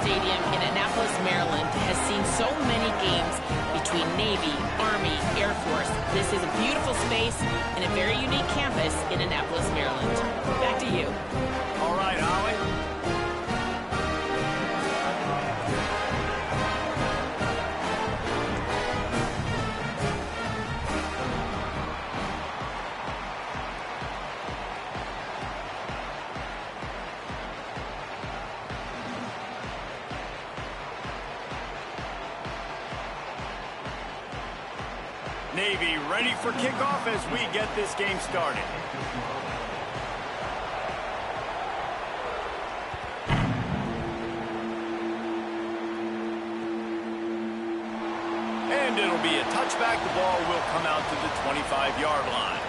Stadium in Annapolis, Maryland has seen so many games between Navy, Army, Air Force. This is a beautiful space and a very unique campus in Annapolis, Maryland. Back to you. All right, Holly. Navy ready for kickoff as we get this game started. And it'll be a touchback. The ball will come out to the 25-yard line.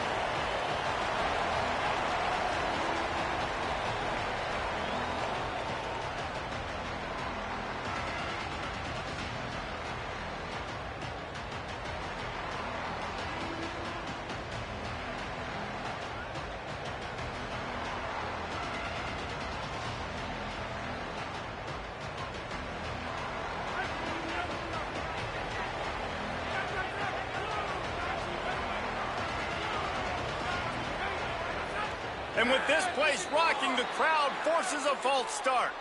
And with this place rocking, the crowd forces a false start.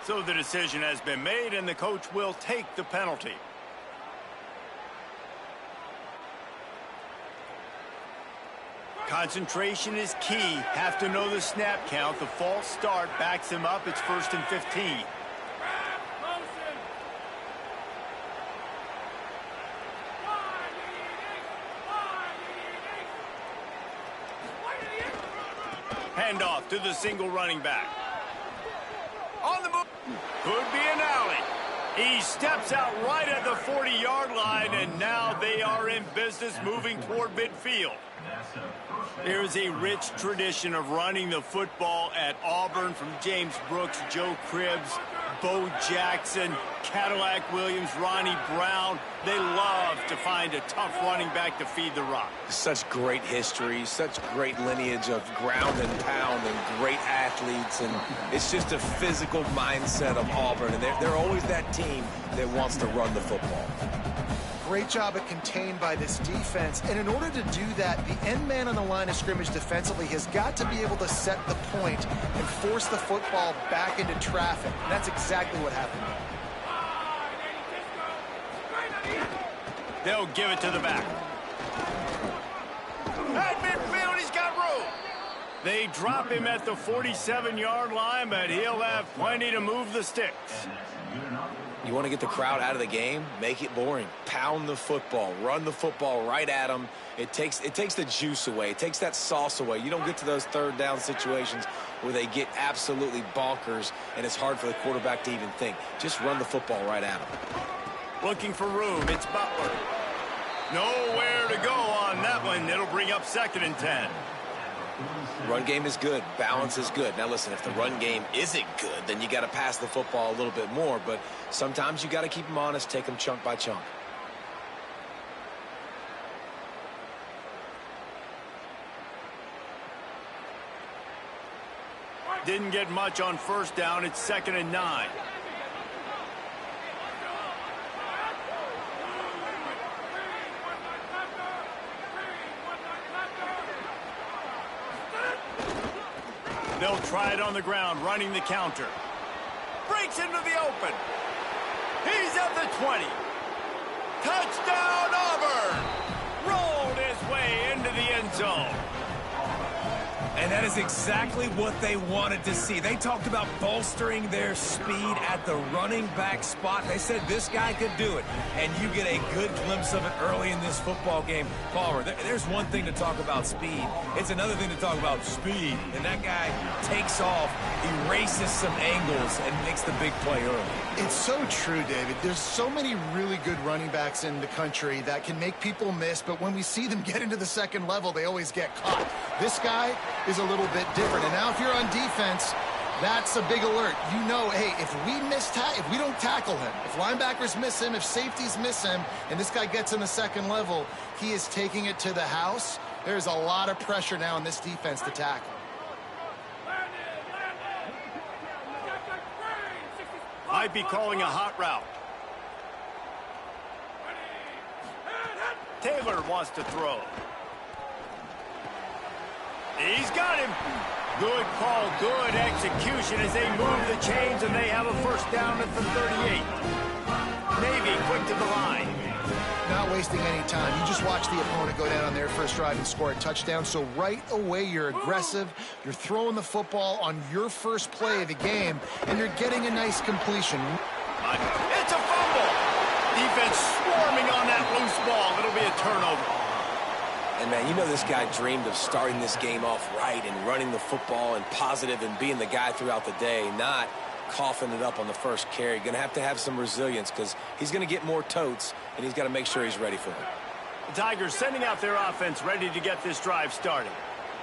So the decision has been made, and the coach will take the penalty. Concentration is key. Have to know the snap count. The false start backs him up. It's 1st and 15. Handoff to the single running back. On the move. Could be an alley. He steps out right at the 40-yard line, and now they are in business moving toward midfield. There's a rich tradition of running the football at Auburn, from James Brooks, Joe Cribbs, Bo Jackson, Cadillac Williams, Ronnie Brown. They love to find a tough running back to feed the rock. Such great history, such great lineage of ground and pound and great athletes. And it's just a physical mindset of Auburn. And they're always that team that wants to run the football. Great job at contained by this defense. And in order to do that, the end man on the line of scrimmage defensively has got to be able to set the point and force the football back into traffic. And that's exactly what happened. They'll give it to the back. At midfield, he's got room. They drop him at the 47-yard line, but he'll have plenty to move the sticks. You want to get the crowd out of the game? Make it boring. Pound the football. Run the football right at them. It takes the juice away. It takes that sauce away. You don't get to those third down situations where they get absolutely bonkers, and it's hard for the quarterback to even think. Just run the football right at them. Looking for room. It's Butler. Nowhere to go on that one. It'll bring up 2nd and 10. Run game is good. Balance is good. Now, listen, if the run game isn't good, then you got to pass the football a little bit more. But sometimes you got to keep them honest, take them chunk by chunk. Didn't get much on 1st down. It's 2nd and 9. They'll try it on the ground, running the counter. Breaks into the open. He's at the 20. Touchdown, Auburn! Rolled his way into the end zone. And that is exactly what they wanted to see. They talked about bolstering their speed at the running back spot. They said this guy could do it. And you get a good glimpse of it early in this football game. Palmer, there's one thing to talk about speed. It's another thing to talk about speed. And that guy takes off, erases some angles, and makes the big play early. It's so true, David. There's so many really good running backs in the country that can make people miss, but when we see them get into the second level, they always get caught. This guy is a little bit different. And now if you're on defense, that's a big alert. You know, hey, if we don't tackle him, if linebackers miss him, if safeties miss him, and this guy gets in the second level, he is taking it to the house. There's a lot of pressure now in this defense to tackle. Might be calling a hot route. Taylor wants to throw. He's got him. Good call, good execution as they move the chains, and they have a first down at the 38. Navy quick to the line. Not wasting any time. You just watch the opponent go down on their first drive and score a touchdown. So right away, you're aggressive. You're throwing the football on your first play of the game, and you're getting a nice completion. It's a fumble. Defense swarming on that loose ball. It'll be a turnover. And, man, you know this guy dreamed of starting this game off right and running the football and positive and being the guy throughout the day, not coughing it up on the first carry. Going to have some resilience because he's going to get more totes, and he's got to make sure he's ready for it. The Tigers sending out their offense ready to get this drive started.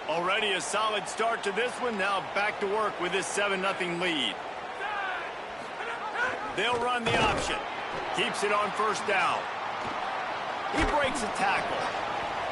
Already a solid start to this one. Now back to work with this 7-0 lead. They'll run the option. Keeps it on first down. He breaks a tackle.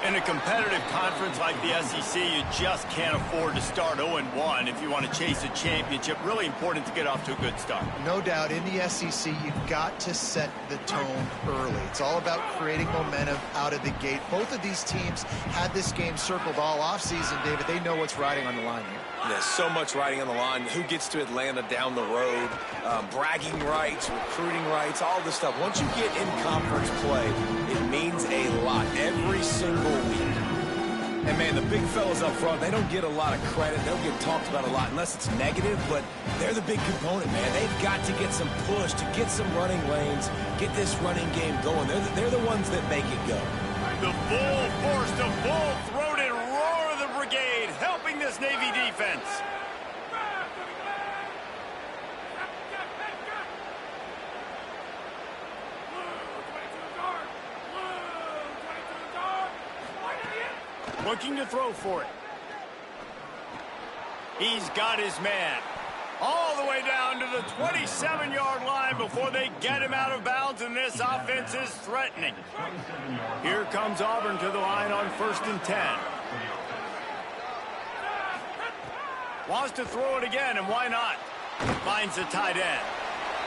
In a competitive conference like the SEC, you just can't afford to start 0-1 if you want to chase a championship. Really important to get off to a good start. No doubt, in the SEC, you've got to set the tone early. It's all about creating momentum out of the gate. Both of these teams had this game circled all offseason, David. They know what's riding on the line here. There's so much riding on the line. Who gets to Atlanta down the road, bragging rights, recruiting rights, all this stuff. Once you get in conference play, it means a lot every single week. And, man, the big fellas up front, they don't get a lot of credit. They don't get talked about a lot unless it's negative, but they're the big component, man. They've got to get some push, to get some running lanes, get this running game going. They're the ones that make it go. The full force, the full-throated roar of the brigade helping this Navy defense. Looking to throw for it. He's got his man. All the way down to the 27-yard line before they get him out of bounds, and this offense is threatening. Here comes Auburn to the line on 1st and 10. Wants to throw it again, and why not? Finds the tight end.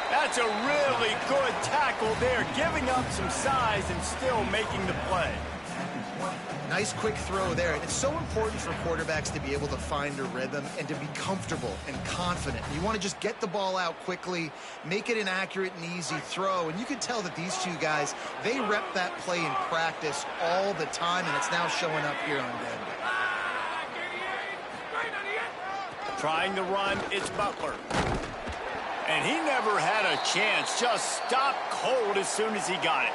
That's a really good tackle there, giving up some size and still making the play. Nice quick throw there. And it's so important for quarterbacks to be able to find a rhythm and to be comfortable and confident. You want to just get the ball out quickly, make it an accurate and easy throw. And you can tell that these two guys, they rep that play in practice all the time, and it's now showing up here on Denver. Trying to run, it's Butler. And he never had a chance. Just stopped cold as soon as he got it.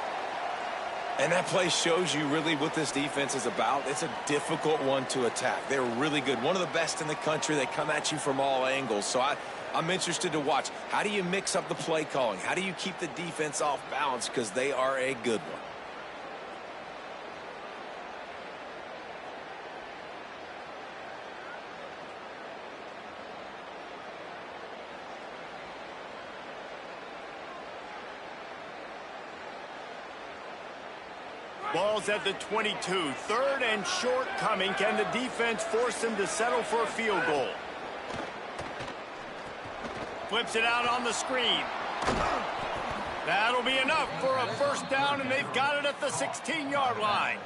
And that play shows you really what this defense is about. It's a difficult one to attack. They're really good. One of the best in the country. They come at you from all angles. So I'm interested to watch. How do you mix up the play calling? How do you keep the defense off balance? Because they are a good one. Ball's at the 22. 3rd and short coming. Can the defense force them to settle for a field goal? Flips it out on the screen. That'll be enough for a first down, and they've got it at the 16-yard line.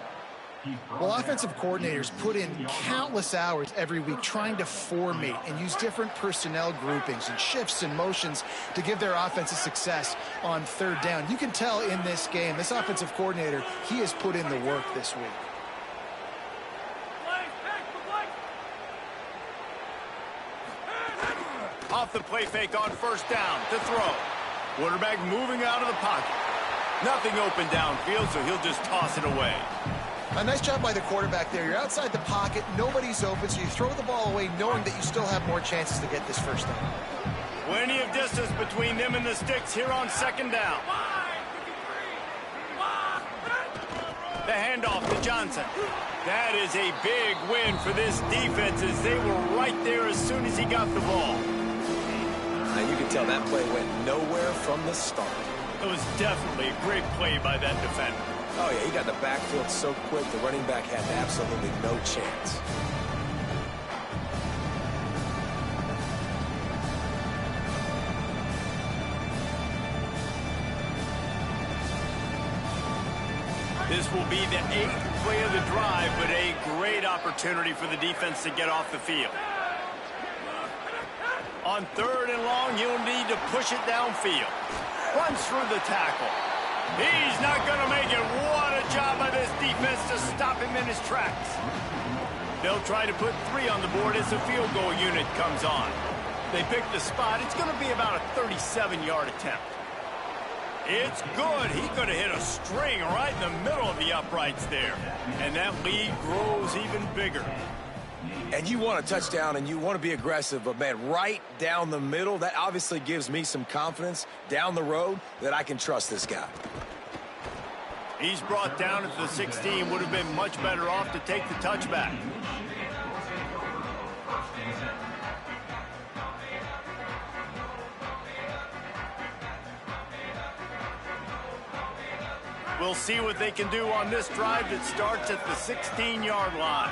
Well, offensive coordinators put in countless hours every week trying to formate and use different personnel groupings and shifts and motions to give their offense a success on 3rd down. You can tell in this game, this offensive coordinator, he has put in the work this week. Off the play fake on 1st down to throw. Quarterback moving out of the pocket. Nothing open downfield, so he'll just toss it away. A nice job by the quarterback there. You're outside the pocket, nobody's open, so you throw the ball away knowing that you still have more chances to get this first down. Plenty of distance between them and the sticks here on 2nd down. The handoff to Johnson. That is a big win for this defense as they were right there as soon as he got the ball. Now you can tell that play went nowhere from the start. It was definitely a great play by that defender. Oh, yeah, he got the backfield so quick, the running back had absolutely no chance. This will be the 8th play of the drive, but a great opportunity for the defense to get off the field. On 3rd and long, he'll need to push it downfield. Runs through the tackle. He's not going to make it. What a job by this defense to stop him in his tracks. They'll try to put 3 on the board as the field goal unit comes on. They pick the spot. It's going to be about a 37-yard attempt. It's good. He could have hit a string right in the middle of the uprights there. And that lead grows even bigger. And you want a touchdown and you want to be aggressive, but, man, right down the middle, that obviously gives me some confidence down the road that I can trust this guy. He's brought down at the 16. Would have been much better off to take the touchback. We'll see what they can do on this drive that starts at the 16-yard line.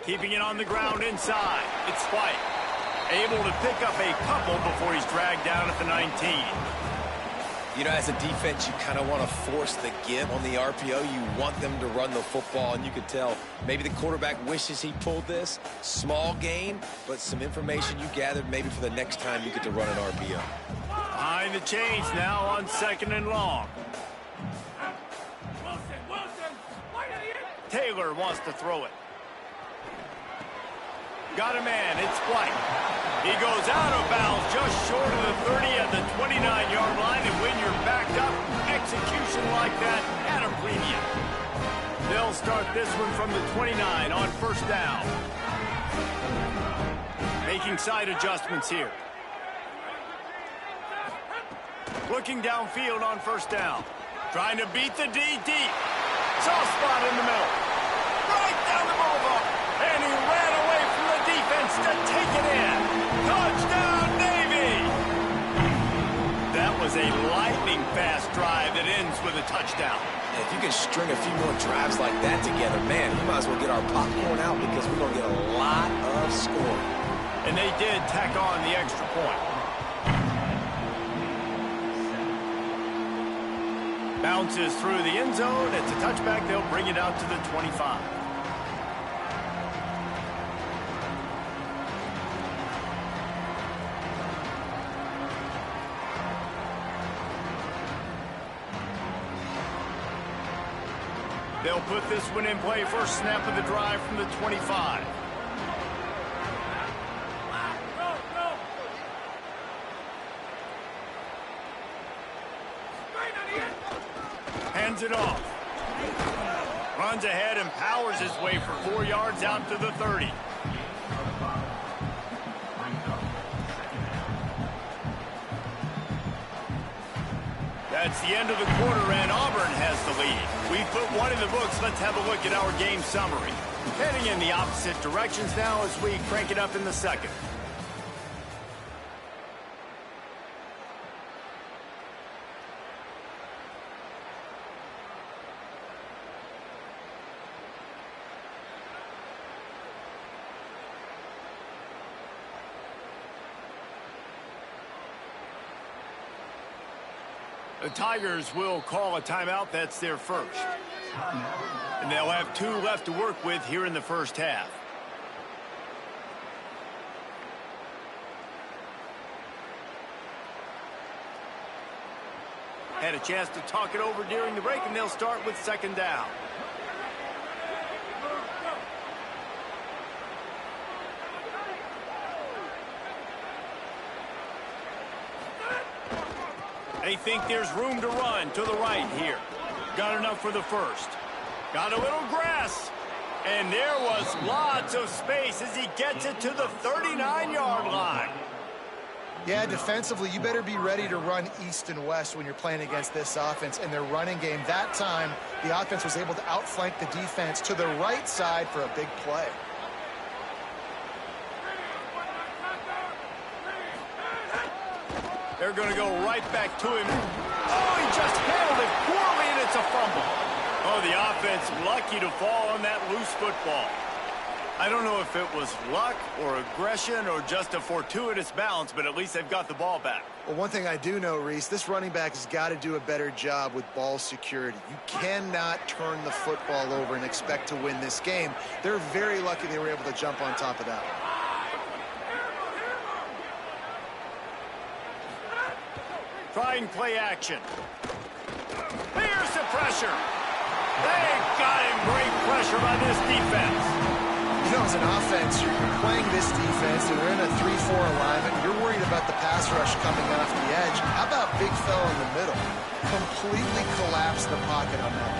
Keeping it on the ground inside. It's White. Able to pick up a couple before he's dragged down at the 19. You know, as a defense, you kind of want to force the give on the RPO. You want them to run the football, and you could tell maybe the quarterback wishes he pulled this. Small gain, but some information you gathered maybe for the next time you get to run an RPO. Behind the chains now on 2nd and long. Taylor wants to throw it. Got a man. It's White. He goes out of bounds just short of the 30 at the 29-yard line. And when you're backed up, execution like that at a premium. They'll start this one from the 29 on 1st down. Making side adjustments here. Looking downfield on 1st down. Trying to beat the D deep. Soft spot in the middle. Right down the boulevard. And he ran away from the defense to take it in. Touchdown, Navy! That was a lightning-fast drive that ends with a touchdown. And if you can string a few more drives like that together, man, we might as well get our popcorn out because we're going to get a lot of scoring. And they did tack on the extra point. Bounces through the end zone. It's a touchback. They'll bring it out to the 25. They'll put this one in play. First snap of the drive from the 25. Hands it off. Runs ahead and powers his way for 4 yards out to the 30. That's the end of the quarter, and Auburn has the lead. We've put one in the books. Let's have a look at our game summary. Heading in the opposite directions now as we crank it up in the 2nd. The Tigers will call a timeout. That's their first. And they'll have 2 left to work with here in the 1st half. Had a chance to talk it over during the break, and they'll start with 2nd down. They think there's room to run to the right here. Got enough for the first. Got a little grass. And there was lots of space as he gets it to the 39-yard line. Yeah, defensively, you better be ready to run east and west when you're playing against this offense and their running game. That time, the offense was able to outflank the defense to the right side for a big play. They're going to go right back to him. Oh, he just handled it poorly, and it's a fumble. Oh, the offense lucky to fall on that loose football. I don't know if it was luck or aggression or just a fortuitous bounce, but at least they've got the ball back. Well, one thing I do know, Reese, this running back has got to do a better job with ball security. You cannot turn the football over and expect to win this game. They're very lucky they were able to jump on top of that one. Trying play action. Here's the pressure. They got him. Great pressure by this defense. You know, as an offense, you're playing this defense, and they're in a 3-4 alignment. You're worried about the pass rush coming off the edge. How about big fella in the middle? Completely collapsed the pocket on that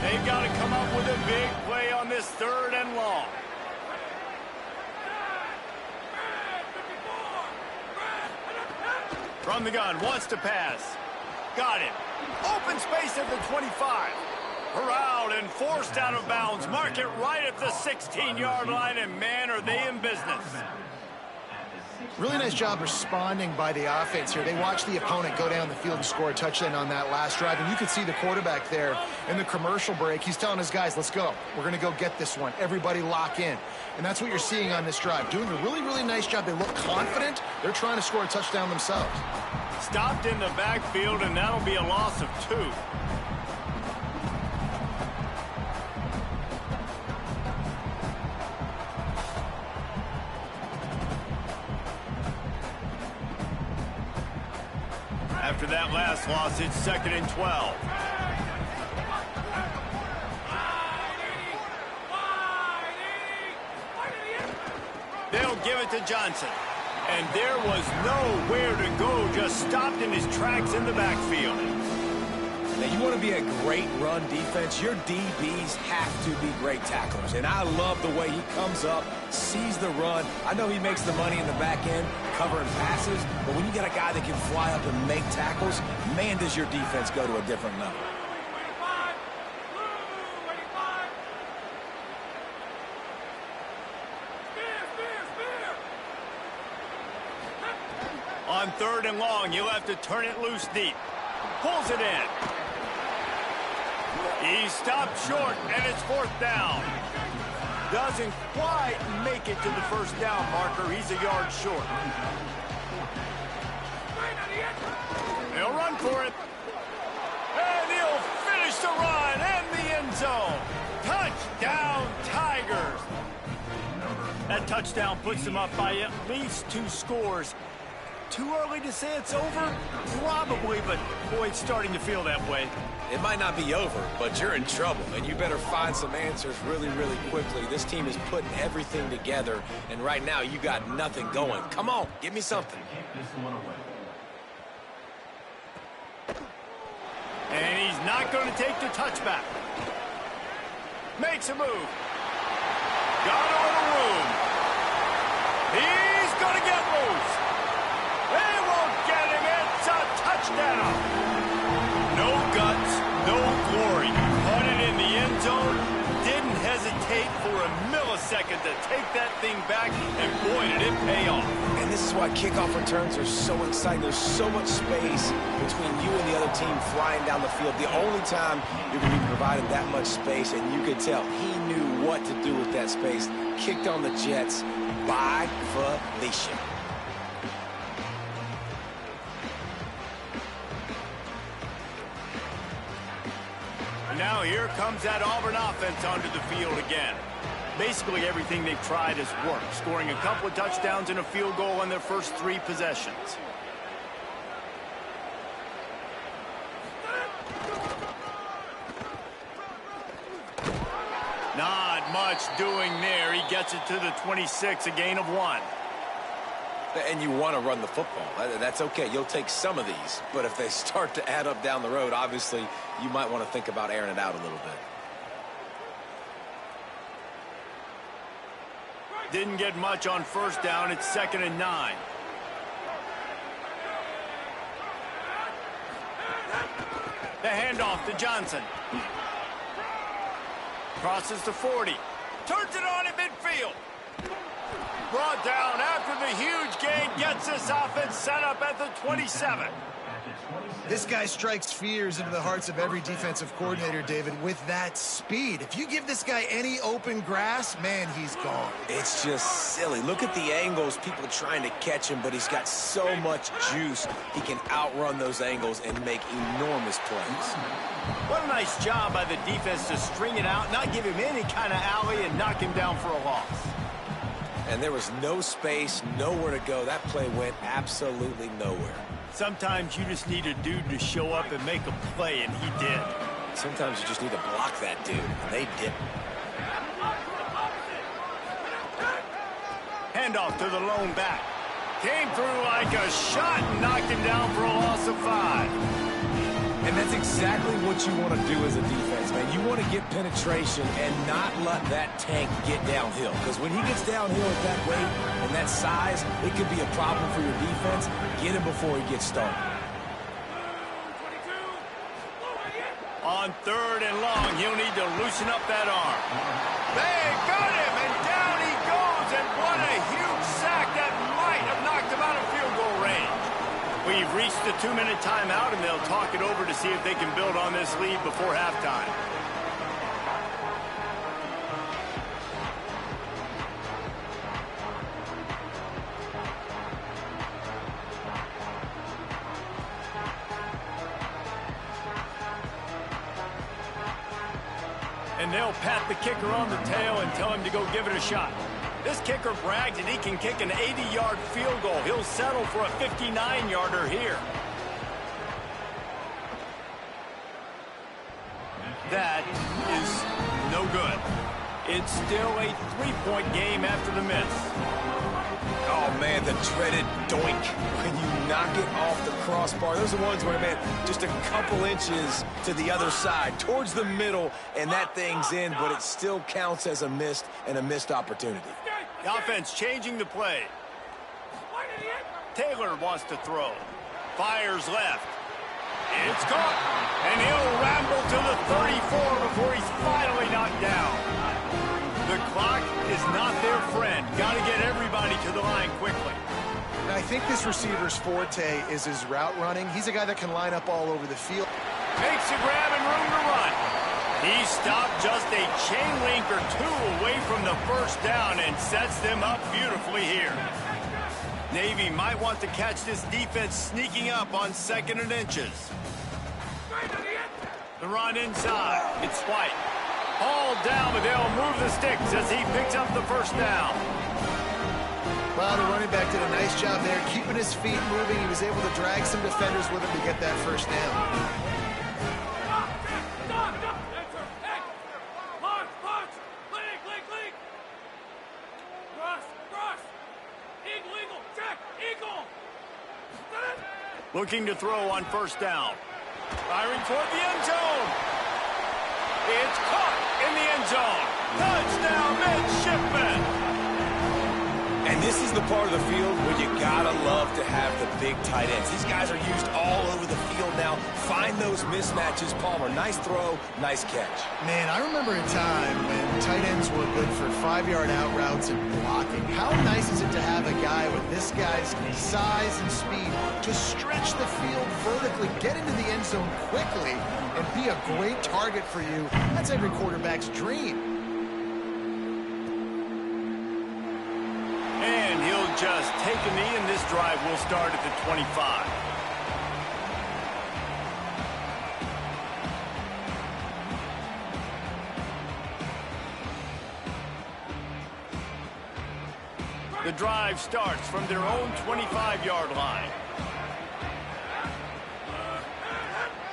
play. They've got to come up with a big play on this 3rd and long. From the gun, wants to pass. Got it. Open space at the 25. Corralled and forced out of bounds. Mark it right at the 16-yard line, and man, are they in business. Really nice job responding by the offense here. They watched the opponent go down the field and score a touchdown on that last drive, and you could see the quarterback there in the commercial break. He's telling his guys, let's go. We're going to go get this one. Everybody lock in. And that's what you're seeing on this drive. Doing a really, really nice job. They look confident. They're trying to score a touchdown themselves. Stopped in the backfield, and that'll be a loss of 2. After that last loss, it's 2nd and 12. They'll give it to Johnson. And there was nowhere to go, just stopped in his tracks in the backfield. Now, you want to be a great run defense, your DBs have to be great tacklers. And I love the way he comes up, sees the run. I know he makes the money in the back end, covering passes, but when you get a guy that can fly up and make tackles, man, does your defense go to a different level. On 3rd and long, you'll have to turn it loose deep. Pulls it in. He stopped short, and it's 4th down. Doesn't quite make it to the 1st down marker. He's a yard short. They'll run for it. And he'll finish the run in the end zone. Touchdown, Tigers. That touchdown puts them up by at least 2 scores. Too early to say it's over? Probably, but boy, it's starting to feel that way. It might not be over, but you're in trouble, and you better find some answers really, really quickly. This team is putting everything together, and right now you got nothing going. Come on, give me something. And he's not going to take the touchback. Makes a move. Got a little room. He's going to get loose. They won't get him. It's a touchdown. No guts, no glory. Caught it in the end zone. Didn't hesitate for a millisecond to take that thing back, and boy, did it pay off. And this is why kickoff returns are so exciting. There's so much space between you and the other team flying down the field. The only time you're going to be provided that much space, and you could tell he knew what to do with that space. Kicked on the Jets by Felicia. Now here comes that Auburn offense onto the field again. Basically everything they've tried has worked, scoring a couple of touchdowns and a field goal on their first 3 possessions. Not much doing there. He gets it to the 26, a gain of 1. And you want to run the football. That's okay. You'll take some of these. But if they start to add up down the road, obviously, you might want to think about airing it out a little bit. Didn't get much on 1st down. It's 2nd and 9. The handoff to Johnson. Crosses the 40. Turns it on in midfield. Brought down after the huge gain, gets this offense set up at the 27. This guy strikes fears into the hearts of every defensive coordinator, David, with that speed. If you give this guy any open grass, man, he's gone. It's just silly. Look at the angles, people trying to catch him, but he's got so much juice. He can outrun those angles and make enormous plays. What a nice job by the defense to string it out, not give him any kind of alley, and knock him down for a loss. And there was no space, nowhere to go. That play went absolutely nowhere. Sometimes you just need a dude to show up and make a play, and he did. Sometimes you just need to block that dude, and they didn't. Handoff to the lone back. Came through like a shot and knocked him down for a loss of 5. And that's exactly what you want to do as a defense, man. You want to get penetration and not let that tank get downhill. Because when he gets downhill at that weight and that size, it could be a problem for your defense. Get him before he gets started. On 3rd and long, he'll need to loosen up that arm. They got him, and down he goes. And what a huge sack that might have knocked him out of field goal range. We've reached the 2-minute timeout, and they'll talk it over to see if they can build on this lead before halftime. And they'll pat the kicker on the tail and tell him to go give it a shot. This kicker brags that he can kick an 80-yard field goal. He'll settle for a 59-yarder here. That is no good. It's still a 3-point game after the miss. Oh, man, the dreaded doink when you knock it off the crossbar. Those are the ones where, man, just a couple inches to the other side, towards the middle, and that thing's in, but it still counts as a missed opportunity. The offense changing the play. Taylor wants to throw. Fires left. It's caught. And he'll ramble to the 34 before he's finally knocked down. The clock is not their friend. Got to get everybody to the line quickly. And I think this receiver's forte is his route running. He's a guy that can line up all over the field. Makes a grab and room to run. He stopped just a chain link or 2 away from the first down and sets them up beautifully here. Navy might want to catch this defense sneaking up on 2nd and inches. The run inside. It's White. Hauled down, but they'll move the sticks as he picks up the first down. Well, the running back did a nice job there, keeping his feet moving. He was able to drag some defenders with him to get that first down. Looking to throw on first down. Firing toward the end zone. It's caught in the end zone. Touchdown, midshipmen. And this is the part of the field where you gotta love to have the big tight ends. These guys are used all over the field now. Find those mismatches. Palmer, nice throw, nice catch. Man, I remember a time when tight ends were good for 5-yard out routes and blocking. How nice is it to have a guy with this guy's size and speed to stretch the field vertically, get into the end zone quickly, and be a great target for you? That's every quarterback's dream. And he'll just take a knee, and this drive will start at the 25. The drive starts from their own 25-yard line.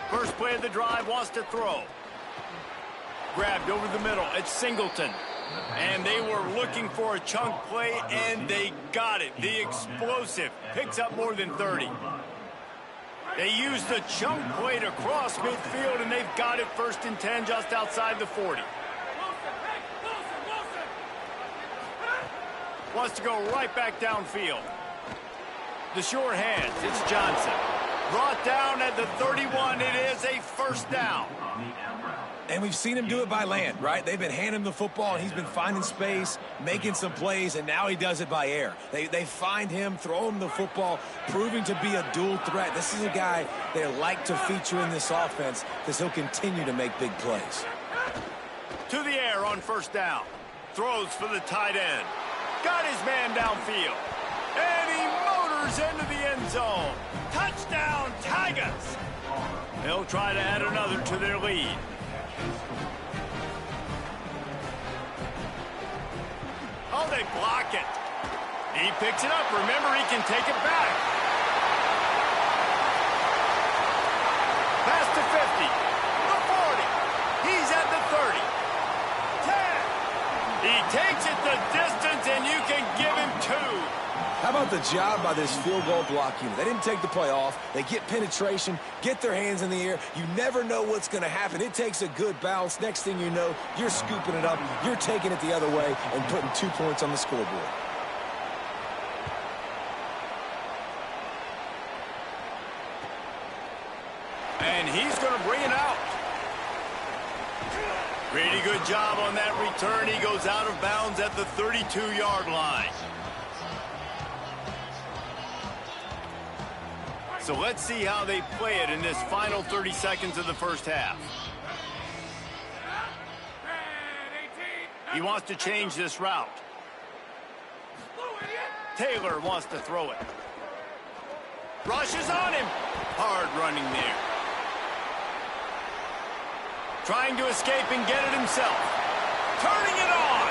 First play of the drive wants to throw. Grabbed over the middle. It's Singleton. And they were looking for a chunk play, and they got it. The explosive picks up more than 30. They used the chunk play to cross midfield, and they've got it 1st and 10 just outside the 40. Wants to go right back downfield. The short hands, it's Johnson. Brought down at the 31, it is a first down. And we've seen him do it by land, right? They've been handing him the football, and he's been finding space, making some plays, and now he does it by air. They find him, throw him the football, proving to be a dual threat. This is a guy they like to feature in this offense because he'll continue to make big plays. To the air on first down. Throws for the tight end. Got his man downfield. And he motors into the end zone. Touchdown, Tigers! They'll try to add another to their lead. Oh, they block it. He picks it up. Remember, he can take it back. Pass to 50. The 40. He's at the 30. 10. He takes it the distance, and you can give him 2. How about the job by this field goal block unit? They didn't take the play off. They get penetration, get their hands in the air. You never know what's going to happen. It takes a good bounce. Next thing you know, you're scooping it up, you're taking it the other way, and putting 2 points on the scoreboard. And he's going to bring it out. Pretty good job on that return. He goes out of bounds at the 32-yard line. So let's see how they play it in this final 30 seconds of the first half. He wants to change this route. Taylor wants to throw it. Rushes on him. Hard running there. Trying to escape and get it himself. Turning it on.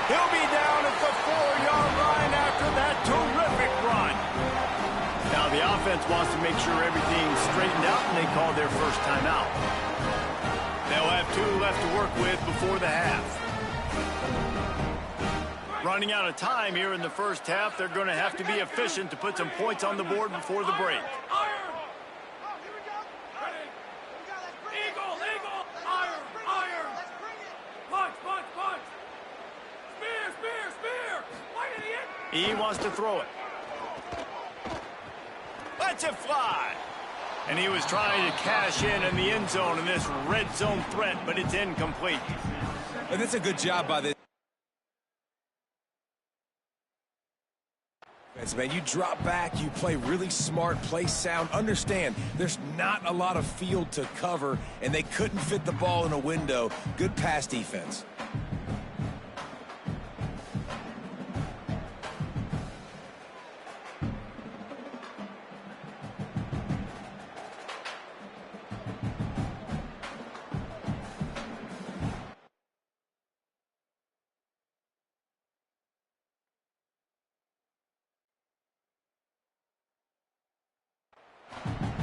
He'll be down at the 4-yard line after that terrific run. Now the offense wants to make sure everything's straightened out, and they call their first timeout. They'll have 2 left to work with before the half. Running out of time here in the first half, they're going to have to be efficient to put some points on the board before the break. He wants to throw it. Lets it fly. And he was trying to cash in the end zone in this red zone threat, but it's incomplete. And that's a good job by this. Man, you drop back, you play really smart, play sound. Understand, there's not a lot of field to cover, and they couldn't fit the ball in a window. Good pass defense.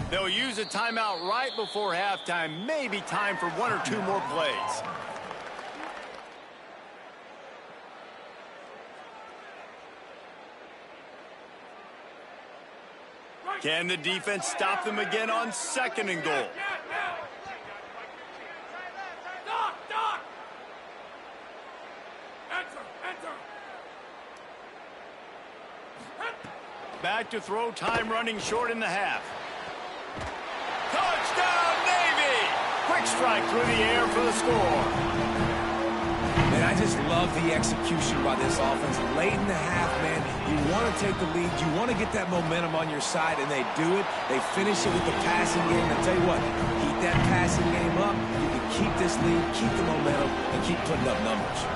They'll use a timeout right before halftime. Maybe time for 1 or 2 more plays. Can the defense stop them again on 2nd and goal? Back to throw, time running short in the half. Touchdown, Navy! Quick strike through the air for the score. And I just love the execution by this offense. Late in the half, man, you want to take the lead. You want to get that momentum on your side, and they do it. They finish it with the passing game. I tell you what, keep that passing game up. You can keep this lead, keep the momentum, and keep putting up numbers.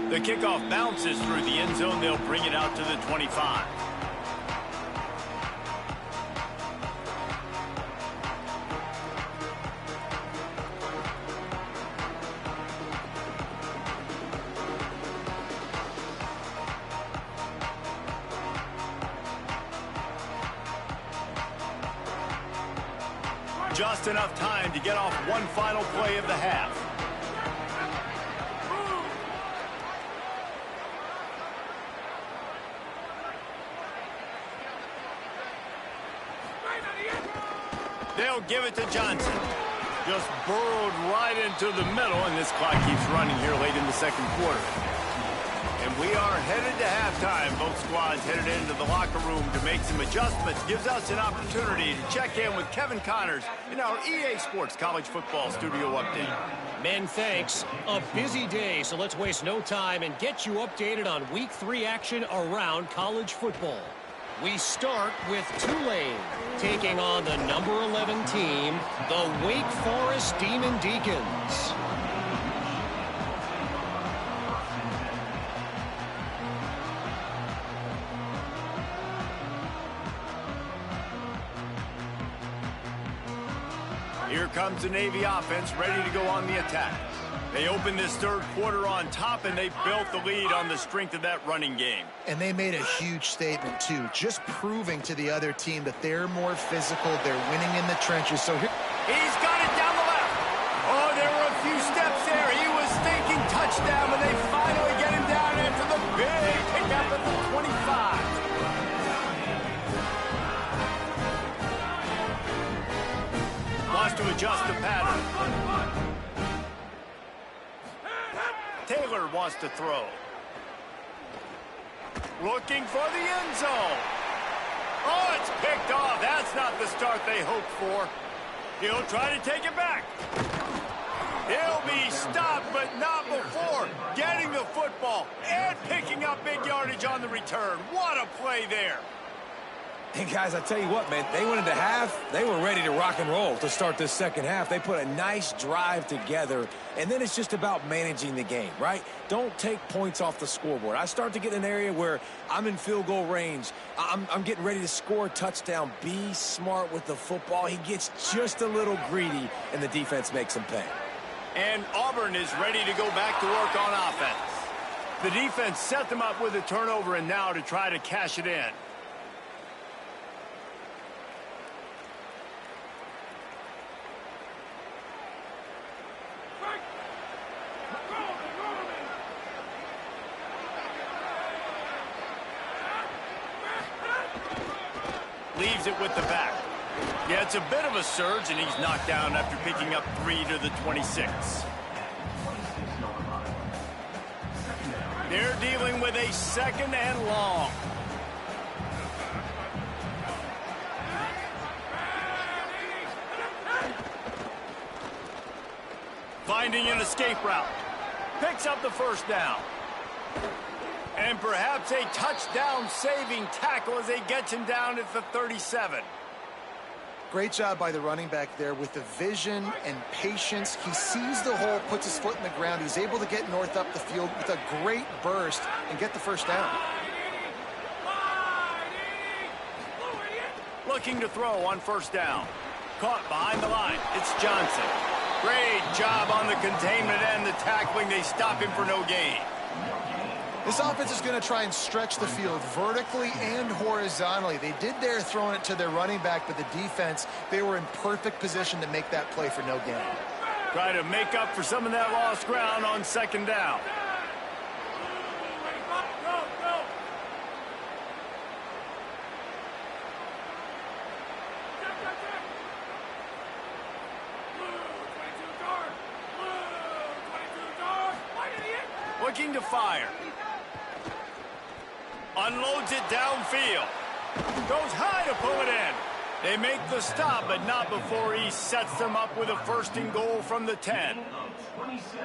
The kickoff bounces through the end zone. They'll bring it out to the 25. Just enough time to get off one final play of the half. They'll give it to Johnson. Just burrowed right into the middle, and this clock keeps running here late in the 2nd quarter. And we are headed to halftime. Both squads headed into the locker room to make some adjustments. Gives us an opportunity to check in with Kevin Connors in our EA Sports College Football Studio Update. Men, thanks. A busy day, so let's waste no time and get you updated on Week 3 action around college football. We start with Tulane, taking on the number 11 team, the Wake Forest Demon Deacons. Here comes the Navy offense ready to go on the attack. They opened this third quarter on top, and they built the lead on the strength of that running game. And they made a huge statement, too, just proving to the other team that they're more physical, they're winning in the trenches. So here, he's got it down the left. Oh, there were a few steps there. He was thinking touchdown, but they finally get him down after the big pickup at the 25. Wants to adjust the pattern. Taylor wants to throw. Looking for the end zone. Oh, it's picked off. That's not the start they hoped for. He'll try to take it back. He'll be stopped, but not before getting the football and picking up big yardage on the return. What a play there. And guys, I tell you what, man, they went into half. They were ready to rock and roll to start this second half. They put a nice drive together, and then it's just about managing the game, right? Don't take points off the scoreboard. I start to get in an area where I'm in field goal range. I'm getting ready to score a touchdown. Be smart with the football. He gets just a little greedy, and the defense makes him pay. And Auburn is ready to go back to work on offense. The defense set them up with a turnover, and now to try to cash it in. Leaves it with the back. Yeah, it's a bit of a surge, and he's knocked down after picking up 3 to the 26. They're dealing with a second and long. Finding an escape route. Picks up the first down. And perhaps a touchdown-saving tackle as they get him down at the 37. great job by the running back there with the vision and patience. He sees the hole, puts his foot in the ground. He's able to get north up the field with a great burst and get the first down. Looking to throw on first down. Caught behind the line. It's Johnson. Great job on the containment and the tackling. They stop him for no gain. This offense is going to try and stretch the field vertically and horizontally. They did there throwing it to their running back, but the defense, they were in perfect position to make that play for no gain. Try to make up for some of that lost ground on second down. Looking to fire. Unloads it downfield. Goes high to pull it in. They make the stop, but not before he sets them up with a first and goal from the 10.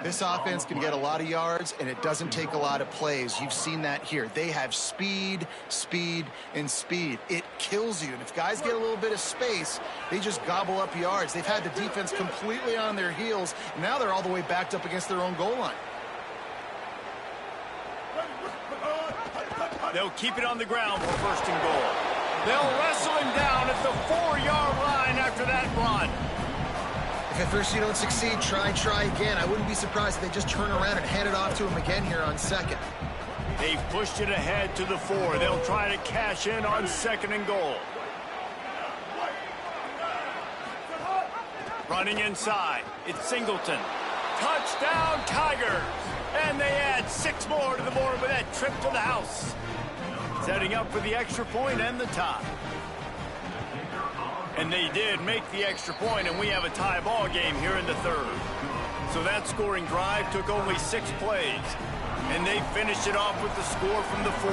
This offense can get a lot of yards, and it doesn't take a lot of plays. You've seen that here. They have speed, speed, and speed. It kills you. And if guys get a little bit of space, they just gobble up yards. They've had the defense completely on their heels. Now they're all the way backed up against their own goal line. They'll keep it on the ground for first and goal. They'll wrestle him down at the 4-yard line after that run. If at first you don't succeed, try again. I wouldn't be surprised if they just turn around and hand it off to him again here on second. They've pushed it ahead to the 4. They'll try to cash in on second and goal. Running inside. It's Singleton. Touchdown, Tigers! And they add 6 more to the board with that trip to the house. Setting up for the extra point and the tie. And they did make the extra point, and we have a tie ball game here in the third. So that scoring drive took only 6 plays. And they finish it off with the score from the 4.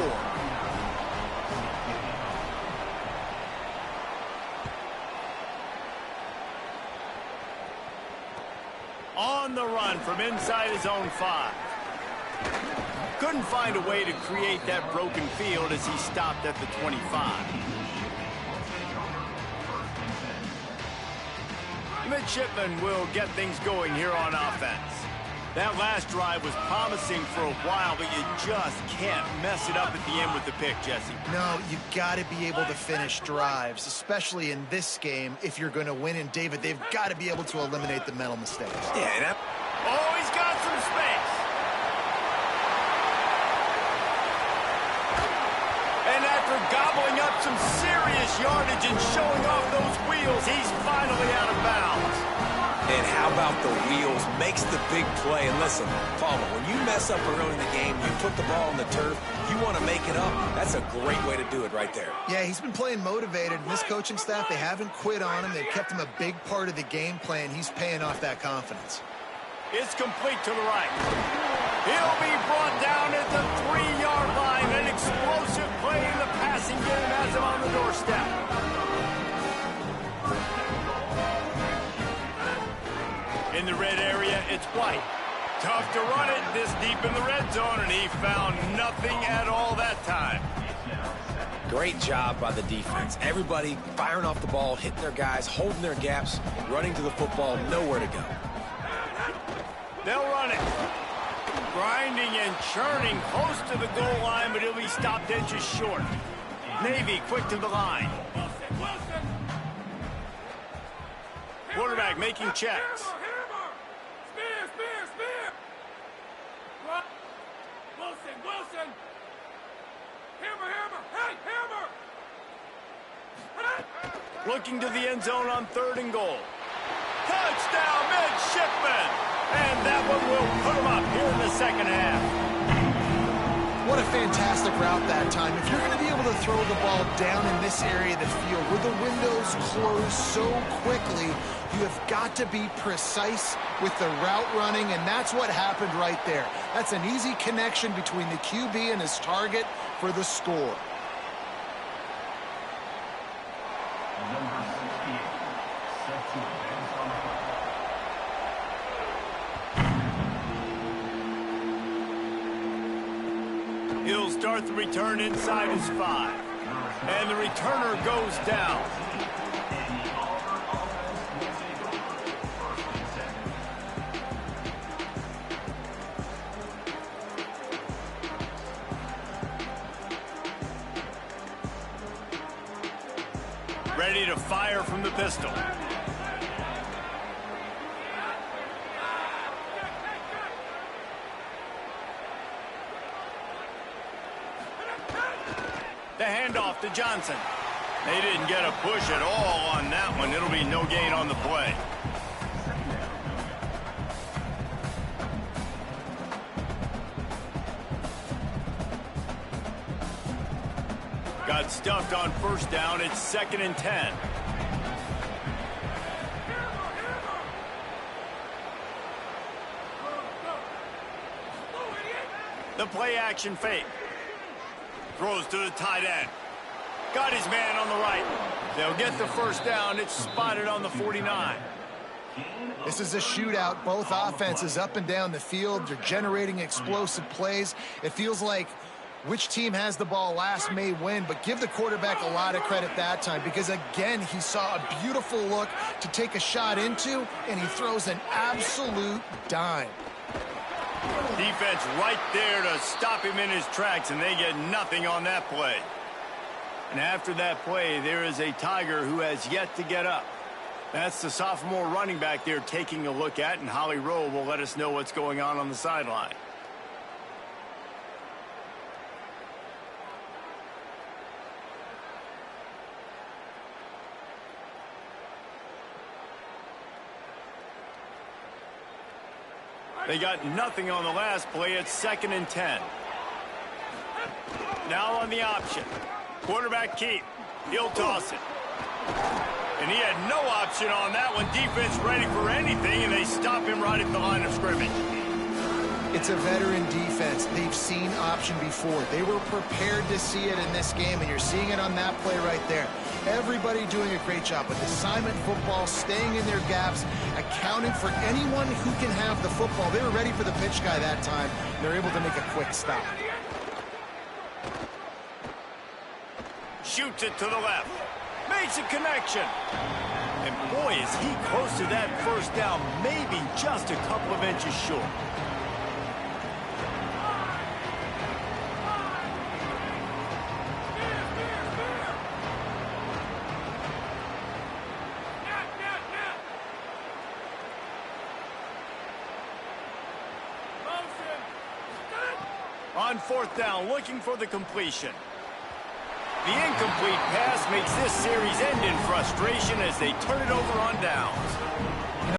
On the run from inside his own 5. Couldn't find a way to create that broken field as he stopped at the 25. Midshipman will get things going here on offense. That last drive was promising for a while, but you just can't mess it up at the end with the pick, Jesse. No, you got to be able to finish drives, especially in this game if you're going to win. And, David, they've got to be able to eliminate the mental mistakes. Yeah, oh, he's got some space. And after gobbling up some serious yardage and showing off those wheels, he's finally out of bounds. And how about the wheels? Makes the big play. And listen, Palmer, when you mess up early in the game, you put the ball on the turf, you want to make it up, that's a great way to do it right there. Yeah, he's been playing motivated. And this coaching staff, they haven't quit on him. They've kept him a big part of the game plan. He's paying off that confidence. It's complete to the right. He'll be brought down at the 3-yard line. An explosive play in the passing game has him on the doorstep. In the red area, it's White. Tough to run it this deep in the red zone, and he found nothing at all that time. Great job by the defense. Everybody firing off the ball, hitting their guys, holding their gaps, running to the football, nowhere to go. They'll run it. Grinding and churning close to the goal line, but he'll be stopped inches short. Navy quick to the line. Quarterback making checks. Wilson! Hammer! Hey, hammer! Looking to the end zone on 3rd and goal. Touchdown, Midshipman! And that one will put him up here in the second half. What a fantastic route that time. If you're going to be able to throw the ball down in this area of the field where the windows close so quickly, you have got to be precise with the route running, and that's what happened right there. That's an easy connection between the QB and his target for the score. He'll start the return inside his 5. And the returner goes down. Ready to fire from the pistol. The handoff to Johnson. They didn't get a push at all on that one. It'll be no gain on the play. Got stuffed on 1st down. It's 2nd and 10. The play action fake. Throws to the tight end. Got his man on the right. They'll get the 1st down. It's spotted on the 49. This is a shootout. Both offenses up and down the field. They're generating explosive plays. It feels like which team has the ball last may win, but give the quarterback a lot of credit that time because, again, he saw a beautiful look to take a shot into, and he throws an absolute dime. Defense right there to stop him in his tracks, and they get nothing on that play. And after that play, there is a Tiger who has yet to get up. That's the sophomore running back there taking a look at, and Holly Rowe will let us know what's going on the sideline. They got nothing on the last play. It's 2nd and 10. Now on the option. Quarterback keep. He'll toss it. And he had no option on that one. Defense ready for anything, and they stop him right at the line of scrimmage. It's a veteran defense. They've seen option before. They were prepared to see it in this game, and you're seeing it on that play right there. Everybody doing a great job with assignment football, staying in their gaps, accounting for anyone who can have the football. They were ready for the pitch guy that time. They're able to make a quick stop. Shoots it to the left. Makes a connection. And boy, is he close to that first down, maybe just a couple of inches short. On fourth down, looking for the completion. The incomplete pass makes this series end in frustration as they turn it over on downs.